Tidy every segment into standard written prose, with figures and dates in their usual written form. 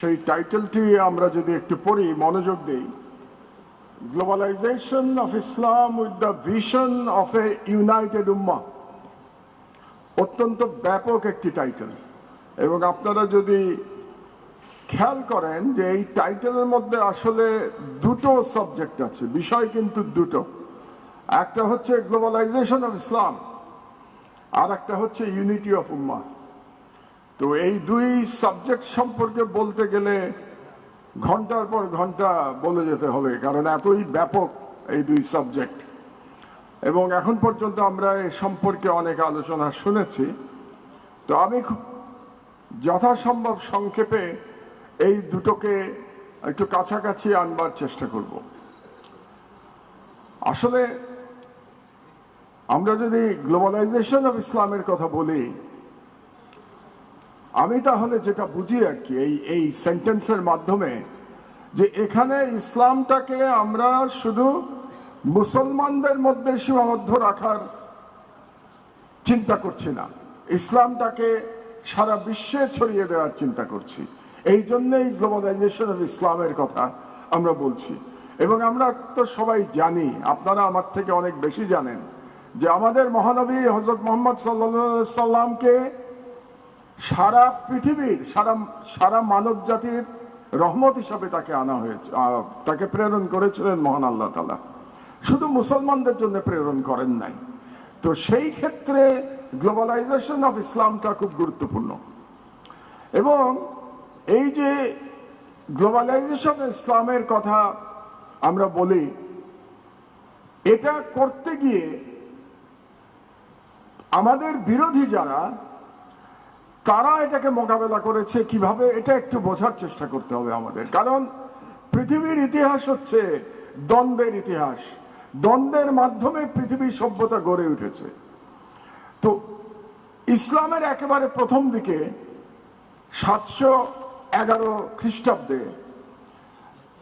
সেই টাইটেলটি আমরা যদি একটু পড়ি, মনোযোগ দেই, globalization of Islam with the vision of a united ummah. অত্যন্ত ব্যাপক একটি টাইটেল, এবং আপনারা যদি খেয়াল করেন যে এই টাইটেলের মধ্যে আসলে দুটো সাবজেক্ট আছে, বিষয় কিন্তু দুটো। একটা হচ্ছে গ্লোবালাইজেশন অফ ইসলাম, আর একটা হচ্ছে ইউনিটি অফ উম্মাহ। তো এই দুই সাবজেক্ট সম্পর্কে বলতে গেলে ঘন্টার পর ঘন্টা বলে যেতে হবে, কারণ এতই ব্যাপক এই দুই সাবজেক্ট। এবং এখন পর্যন্ত আমরা এ সম্পর্কে অনেক আলোচনা শুনেছি। তো আমি খুব যথাসম্ভব সংক্ষেপে এই দুটোকে একটু কাছাকাছি আনবার চেষ্টা করব। আসলে আমরা যদি গ্লোবালাইজেশন অফ ইসলামের কথা বলি, আমি তাহলে যেটা বুঝি আর কি এই সেন্টেন্সের মাধ্যমে, যে এখানে ইসলামটাকে আমরা শুধু মুসলমানদের মধ্যে সীমাবদ্ধ রাখার চিন্তা করছি না, ইসলামটাকে সারা বিশ্বে ছড়িয়ে দেওয়ার চিন্তা করছি। এই জন্যই গ্লোবালাইজেশন অফ ইসলামের কথা আমরা বলছি। এবং আমরা তো সবাই জানি, আপনারা আমার থেকে অনেক বেশি জানেন, যে আমাদের মহানবী হযরত মুহাম্মদ সাল্লাল্লাহু আলাইহি সাল্লামকে সারা পৃথিবীর সারা মানব জাতির রহমত হিসাবে তাকে আনা হয়েছে, তাকে প্রেরণ করেছিলেন মহান আল্লাহ তাআলা। শুধু মুসলমানদের জন্য প্রেরণ করেন নাই। তো সেই ক্ষেত্রে গ্লোবালাইজেশন অফ ইসলামটা খুব গুরুত্বপূর্ণ। এবং এই যে গ্লোবালাইজেশন ইসলামের কথা আমরা বলি, এটা করতে গিয়ে আমাদের বিরোধী যারা, তারা এটাকে মোকাবেলা করেছে কিভাবে, এটা একটু বোঝার চেষ্টা করতে হবে আমাদের। কারণ পৃথিবীর ইতিহাস হচ্ছে দ্বন্দ্বের ইতিহাস। দ্বন্দ্বের মাধ্যমে পৃথিবীর সভ্যতা গড়ে উঠেছে। তো ইসলামের একেবারে প্রথম দিকে 711 খ্রিস্টাব্দে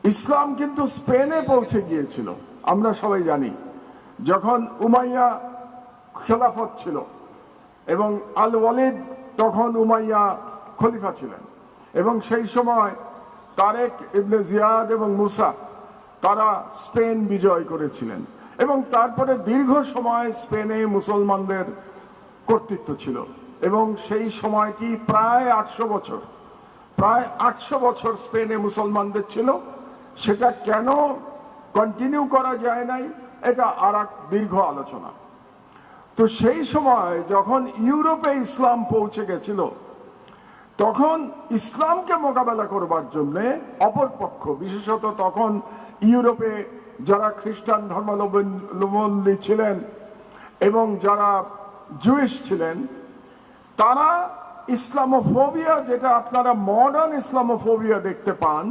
ইসলাম কিন্তু স্পেনে পৌঁছে গিয়েছিল, আমরা সবাই জানি। যখন উমাইয়া খেলাফত ছিল এবং আল ওয়ালিদ তখন উমাইয়া খলিফা ছিলেন, এবং সেই সময় তারেক ইবনে জিয়াদ এবং মুসা তারা স্পেন বিজয় করেছিলেন। এবং তারপরে দীর্ঘ সময় স্পেনে মুসলমানদের কর্তৃত্ব ছিল, এবং সেই সময়টি প্রায় 800 বছর স্পেনে মুসলমানদের ছিল। সেটা কেন কন্টিনিউ করা যায় নাই, এটা আর এক দীর্ঘ আলোচনা। তো সেই সময় যখন ইউরোপে ইসলাম পৌঁছে গেছিল, তখন ইসলামকে মোকাবেলা করবার জন্য অপরপক্ষ, বিশেষত তখন ইউরোপে যারা খ্রিস্টান ধর্মাবলম্বী ছিলেন এবং যারা জুইশ ছিলেন, তারা ইসলামোফোবিয়া, যেটা আপনারা মডার্ন ইসলামোফোবিয়া দেখতে পান,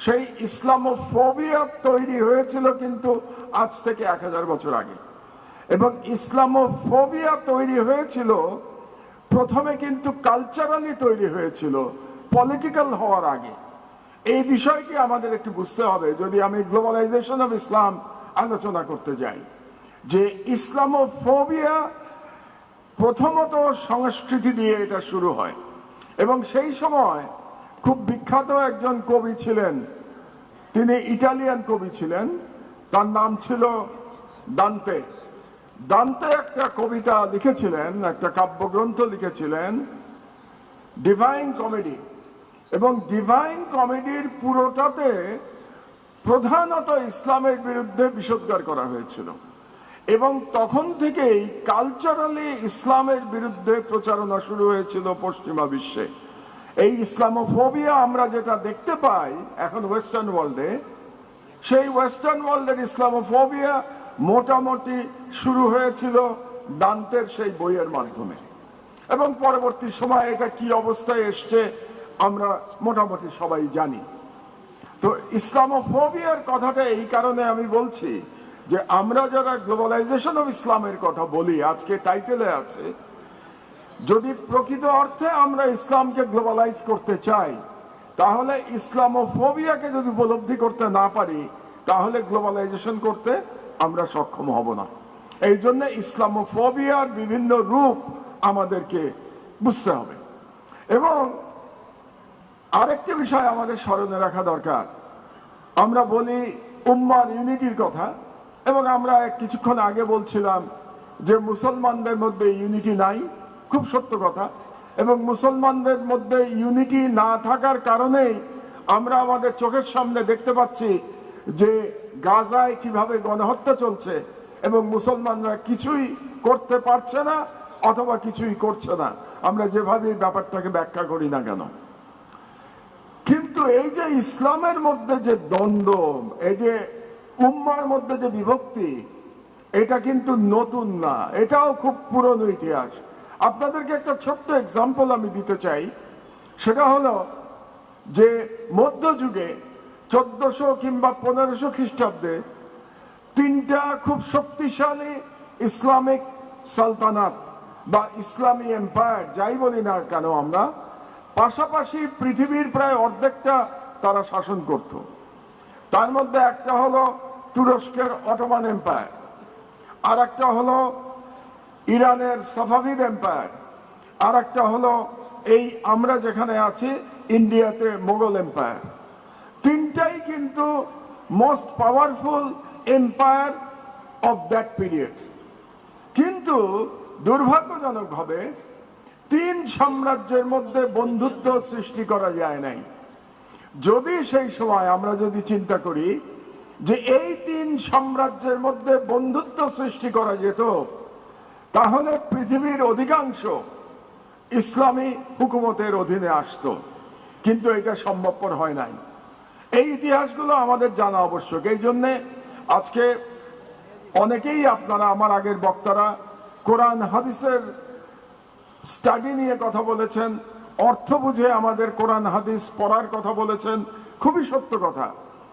সেই ইসলামোফোবিয়া তৈরি হয়েছিল কিন্তু আজ থেকে 1000 বছর আগে। এবং ইসলামোফোবিয়া তৈরি হয়েছিল প্রথমে কিন্তু কালচারালি তৈরি হয়েছিল, পলিটিক্যাল হওয়ার আগে। এই বিষয়টি আমাদের একটু বুঝতে হবে যদি আমি গ্লোবালাইজেশন অফ ইসলাম আলোচনা করতে যাই। যে ইসলামোফোবিয়া প্রথমত সংস্কৃতি দিয়ে এটা শুরু হয়। এবং সেই সময় খুব বিখ্যাত একজন কবি ছিলেন, তিনি ইটালিয়ান কবি ছিলেন, তার নাম ছিল দান্তে। দান্তে একটা কবিতা লিখেছিলেন, একটা কাব্যগ্রন্থ লিখেছিলেন, ডিভাইন কমেডি। এবং ডিভাইন কমেডির পুরোটাতে প্রধানত ইসলামের বিরুদ্ধে বিষোদ্গার করা হয়েছিল। এবং তখন থেকেই কালচারালি ইসলামের বিরুদ্ধে প্রচারণা শুরু হয়েছিল পশ্চিমা বিশ্বে। এই ইসলামোফোবিয়া আমরা যেটা দেখতে পাই এখন ওয়েস্টার্ন ওয়ার্ল্ডে, সেই ওয়েস্টার্ন ওয়ার্ল্ডের ইসলামোফোবিয়া মোটামুটি শুরু হয়েছিল দান্তের সেই বইয়ের মাধ্যমে। এবং পরবর্তী সময় এটা কি অবস্থায় এসছে আমরা মোটামুটি সবাই জানি। তো ইসলামোফোবিয়ার কথাটা এই কারণে আমি বলছি যে আমরা যারা গ্লোবালাইজেশন অফ ইসলামের কথা বলি, আজকে টাইটেলে আছে, যদি প্রকৃত অর্থে আমরা ইসলামকে গ্লোবালাইজ করতে চাই, তাহলে ইসলামোফোবিয়াকে যদি উপলব্ধি করতে না পারি, তাহলে গ্লোবালাইজেশন করতে আমরা সক্ষম হব না। এই জন্য ইসলামোফোবিয়ার বিভিন্ন রূপ আমাদেরকে বুঝতে হবে। এবং আরেকটি বিষয় আমাদের স্মরণে রাখা দরকার, আমরা বলি উম্মার ইউনিটির কথা, এবং আমরা কিছুক্ষণ আগে বলছিলাম যে মুসলমানদের মধ্যে ইউনিটি নাই, খুব সত্য কথা। এবং মুসলমানদের মধ্যে ইউনিটি না থাকার কারণেই আমরা আমাদের চোখের সামনে দেখতে পাচ্ছি যে গাজায় কিভাবে গণহত্যা চলছে এবং মুসলমানরা কিছুই করতে পারছে না অথবা কিছুই করছে না, আমরা যেভাবে ব্যাপারটাকে ব্যাখ্যা করি না কেন। কিন্তু এই যে ইসলামের মধ্যে যে দ্বন্দ্ব, এই যে উম্মার মধ্যে যে বিভক্তি, এটা কিন্তু নতুন না, এটাও খুব পুরনো ইতিহাস। আপনাদেরকে একটা ছোট্ট এক্সাম্পল আমি দিতে চাই। সেটা হলো যে মধ্যযুগে 1400 কিংবা 1500 খ্রিস্টাব্দে তিনটা খুব শক্তিশালী ইসলামিক সালতানাত বা ইসলামী এম্পায়ার, যাই বলি না কেন আমরা, পাশাপাশি পৃথিবীর প্রায় অর্ধেকটা তারা শাসন করত। তার মধ্যে একটা হলো তুরস্কের অটোমান এম্পায়ার, আর একটা হলো ইরানের সাফাভিদ এম্পায়ার, আর একটা হলো এই আমরা যেখানে আছি ইন্ডিয়াতে মোগল এম্পায়ার। তিনটাই কিন্তু most powerful empire of that period. কিন্তু দুর্ভাগ্যজনকভাবে তিন সাম্রাজ্যের মধ্যে বন্ধুত্ব সৃষ্টি করা যায় নাই। যদি সেই সময় আমরা যদি চিন্তা করি যে এই তিন সাম্রাজ্যের মধ্যে বন্ধুত্ব সৃষ্টি করা যেত, তাহলে পৃথিবীর অধিকাংশ ইসলামী হুকুমতের অধীনে আসতো, কিন্তু এটা সম্ভবপর হয় নাই। এই ইতিহাসগুলো আমাদের জানা আবশ্যক। এই জন্যে আজকে অনেকেই, আপনারা আমার আগের বক্তারা কোরআন হাদিসের স্টাডি নিয়ে কথা বলেছেন, অর্থ বুঝে আমাদের কোরআন হাদিস পড়ার কথা বলেছেন, খুবই সত্য কথা।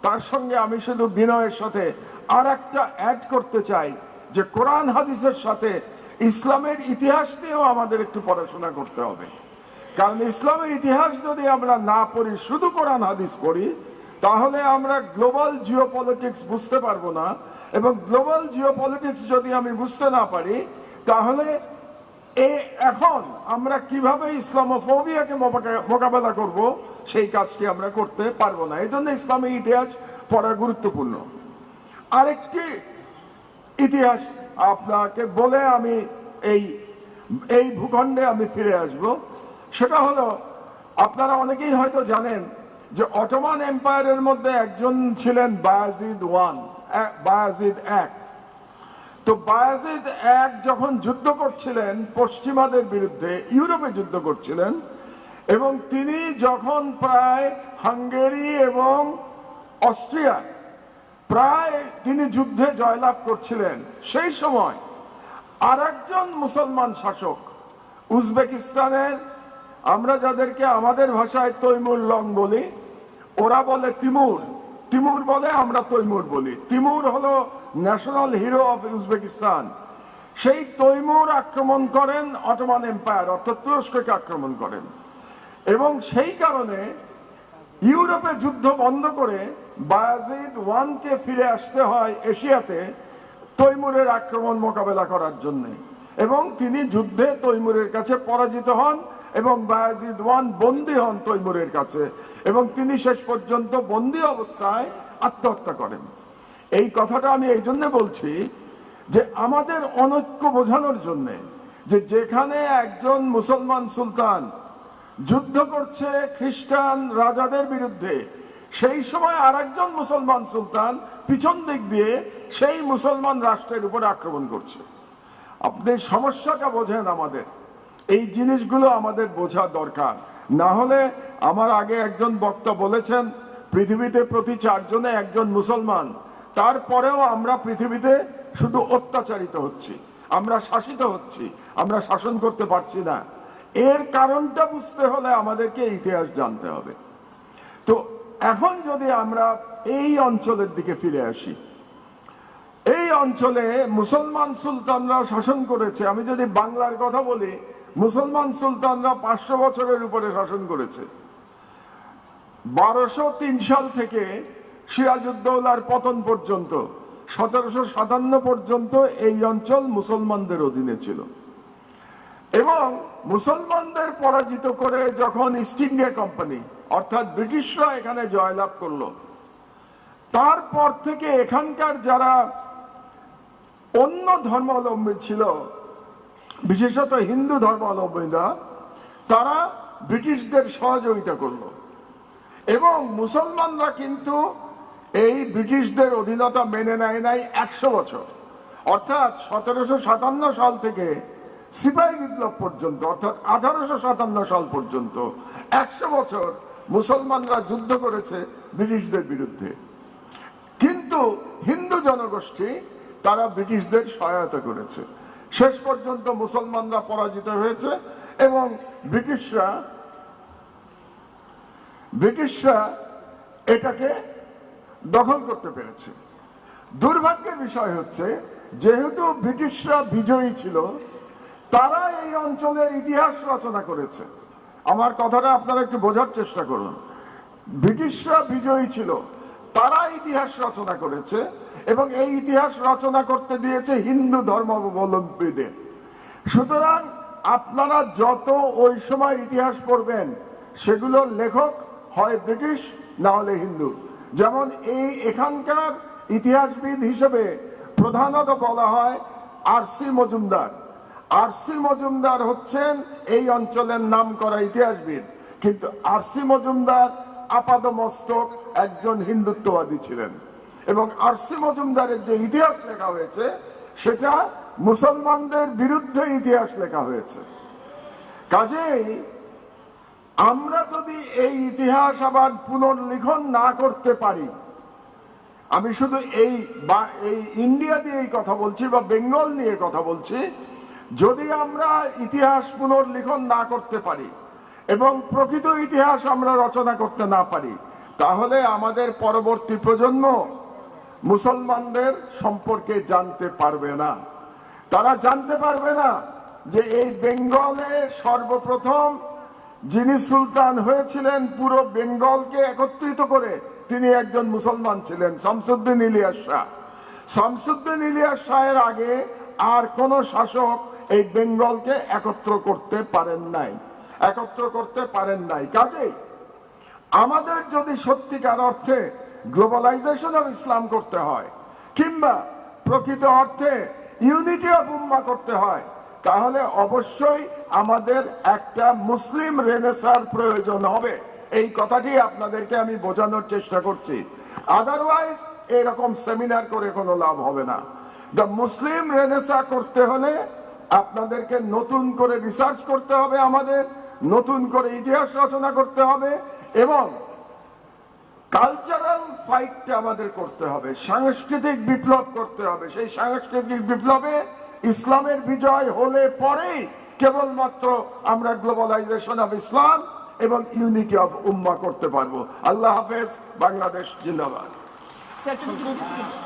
তার সঙ্গে আমি শুধু বিনয়ের সাথে আর একটা অ্যাড করতে চাই যে কোরআন হাদিসের সাথে ইসলামের ইতিহাস নিয়েও আমাদের একটু পড়াশোনা করতে হবে। কারণ ইসলামের ইতিহাস যদি আমরা না পড়ি, শুধু কোরআন হাদিস পড়ি, তাহলে আমরা গ্লোবাল জিওপলিটিক্স বুঝতে পারবো না। এবং গ্লোবাল জিওপলিটিক্স যদি আমি বুঝতে না পারি, তাহলে এখন আমরা কিভাবে ইসলামোফোবিয়াকে মোকাবেলা করব, সেই কাজটি আমরা করতে পারবো না। এই জন্য ইসলামের ইতিহাস পড়া গুরুত্বপূর্ণ। আরেকটি ইতিহাস আপনাকে বলে আমি এই ভূখণ্ডে আমি ফিরে আসব। সেটা হলো, আপনারা অনেকেই হয়তো জানেন যে অটোমান এম্পায়ারের মধ্যে একজন ছিলেন বায়াজিদ এক। তো বায়াজিদ এক যখন যুদ্ধ করছিলেন পশ্চিমাদের বিরুদ্ধে, ইউরোপে যুদ্ধ করছিলেন, এবং তিনি যখন প্রায় হাঙ্গেরি এবং অস্ট্রিয়া প্রায় তিনি যুদ্ধে জয়লাভ করছিলেন, সেই সময় আর একজন মুসলমান শাসক উজবেকিস্তানের, আমরা যাদেরকে আমাদের ভাষায় তৈমুর লং বলি, ওরা বলে তিমুর বলে, আমরা তৈমুর বলি। তিমুর হলো ন্যাশনাল হিরো অফ উজবেকিস্তান। সেই তৈমুর আক্রমণ করেন অটোমান এম্পায়ার, অর্থাৎ তুরস্ককে আক্রমণ করেন, এবং সেই কারণে ইউরোপে যুদ্ধ বন্ধ করে বায়াজিদ ওয়ানকে ফিরে আসতে হয় এশিয়াতে তৈমুরের আক্রমণ মোকাবেলা করার জন্য। এবং তিনি যুদ্ধে তৈমুরের কাছে পরাজিত হন এবং বায়াজিদ ওয়ান বন্দী হন তৈমুরের কাছে, এবং তিনি শেষ পর্যন্ত বন্দী অবস্থায় আত্মহত্যা করেন। এই কথাটা আমি এই জন্য বলছি যে আমাদের অনৈক্য বোঝানোর জন্য, যে যেখানে একজন মুসলমান সুলতান যুদ্ধ করছে খ্রিস্টান রাজাদের বিরুদ্ধে, সেই সময় আর একজন মুসলমান সুলতান পিছন দিক দিয়ে সেই মুসলমান রাষ্ট্রের উপর আক্রমণ করছে। আপনি সমস্যাটা বোঝেন, আমাদের এই জিনিসগুলো আমাদের বোঝা দরকার। না হলে, আমার আগে একজন বক্তা বলেছেন পৃথিবীতে প্রতি 4 জনে একজন মুসলমান, তারপরেও আমরা পৃথিবীতে শুধু অত্যাচারিত হচ্ছি, আমরা শাসিত হচ্ছি, আমরা শাসন করতে পারছি না। এর কারণটা বুঝতে হলে আমাদেরকে ইতিহাস জানতে হবে। তো এখন যদি আমরা এই অঞ্চলের দিকে ফিরে আসি, এই অঞ্চলে মুসলমান সুলতানরা শাসন করেছে। আমি যদি বাংলার কথা বলি, মুসলমান সুলতানরা 500 বছরের উপরে শাসন করেছে। 1203 সাল থেকে সিরাজউদ্দৌলার পতন পর্যন্ত, 1757 পর্যন্ত এই অঞ্চল মুসলমানদের অধীনে ছিল। এবং মুসলমানদের পরাজিত করে যখন ইস্ট ইন্ডিয়া কোম্পানি অর্থাৎ ব্রিটিশরা এখানে জয়লাভ করলো। তারপর থেকে এখানকার যারা অন্য ধর্মাবলম্বী ছিল, বিশেষত হিন্দু ধর্মাবলম্বীরা, তারা ব্রিটিশদের সহযোগিতা করলো এবং মুসলমানরা কিন্তু এই ব্রিটিশদের অধীনতা মেনে নেয় নাই 100 বছর। অর্থাৎ 1757 সাল থেকে সিপাহী বিপ্লব পর্যন্ত, অর্থাৎ 1857 সাল পর্যন্ত 100 বছর মুসলমানরা যুদ্ধ করেছে ব্রিটিশদের বিরুদ্ধে। কিন্তু হিন্দু জনগোষ্ঠী তারা ব্রিটিশদের সহায়তা করেছে। শেষ পর্যন্ত মুসলমানরা পরাজিত হয়েছে এবং ব্রিটিশরা এটাকে দখল করতে পেরেছে। দুর্ভাগ্যের বিষয় হচ্ছে, যেহেতু ব্রিটিশরা বিজয়ী ছিল, তারা এই অঞ্চলের ইতিহাস রচনা করেছে। আমার কথাটা আপনারা একটু বোঝার চেষ্টা করুন। ব্রিটিশরা বিজয়ী ছিল, তারা ইতিহাস রচনা করেছে এবং এই ইতিহাস রচনা করতে দিয়েছে হিন্দু ধর্মাবলম্বীদের। সুতরাং আপনারা যত ওই সময় ইতিহাস পড়বেন, সেগুলোর লেখক হয় ব্রিটিশ, না হলে হিন্দু। যেমন এখানকার ইতিহাসবিদ হিসেবে প্রধানত বলা হয় আর.সি. মজুমদার। আর.সি. মজুমদার হচ্ছেন এই অঞ্চলের নামকরা ইতিহাসবিদ, কিন্তু আর.সি. মজুমদার আপাদমস্তক একজন হিন্দুত্ববাদী ছিলেন এবং আর.সি. মজুমদারের যে ইতিহাস লেখা হয়েছে সেটা মুসলমানদের বিরুদ্ধে ইতিহাস লেখা হয়েছে। কাজেই আমরা যদি এই ইতিহাস আবার পুনর্লিখন না করতে পারি, আমি শুধু এই ইন্ডিয়া দিয়ে এই কথা বলছি বা বেঙ্গল নিয়ে কথা বলছি, যদি আমরা ইতিহাস পুনর্লিখন না করতে পারি এবং প্রকৃত ইতিহাস আমরা রচনা করতে না পারি, তাহলে আমাদের পরবর্তী প্রজন্ম মুসলমানদের সম্পর্কে জানতে পারবে না। তারা জানতে পারবে না যে এই বেঙ্গলে সর্বপ্রথম যিনি সুলতান হয়েছিলেন পুরো বেঙ্গলকে একত্রিত করে, তিনি একজন মুসলমান ছিলেন, শামসুদ্দিন ইলিয়াস শাহ। শামসুদ্দিন ইলিয়াস শাহের আগে আর কোন শাসক এই বেঙ্গলকে একত্র করতে পারেন নাই। কাজেই আমাদের যদি সত্যিকার অর্থে গ্লোবালাইজেশন অফ ইসলাম করতে হয় কিংবা প্রকৃত অর্থে ইউনিটি অফ উম্মাহ করতে হয়, তাহলে অবশ্যই আমাদের একটা মুসলিম রেনেসার প্রয়োজন হবে। এই কথাটি আপনাদেরকে আমি বোঝানোর চেষ্টা করছি। আদারওয়াইজ এরকম সেমিনার করে কোনো লাভ হবে না। দ্য মুসলিম রেনেসা করতে হলে আপনাদেরকে নতুন করে রিসার্চ করতে হবে, আমাদের নতুন করে ইতিহাস রচনা করতে হবে এবং কালচারাল ফাইটটা আমাদের করতে হবে, সাংস্কৃতিক বিপ্লব করতে হবে। সেই সাংস্কৃতিক বিপ্লবে ইসলামের বিজয় হলে পরেই কেবলমাত্র আমরা গ্লোবালাইজেশন অফ ইসলাম এবং ইউনিটি অফ উম্মাহ করতে পারবো। আল্লাহ হাফেজ। বাংলাদেশ জিন্দাবাদ।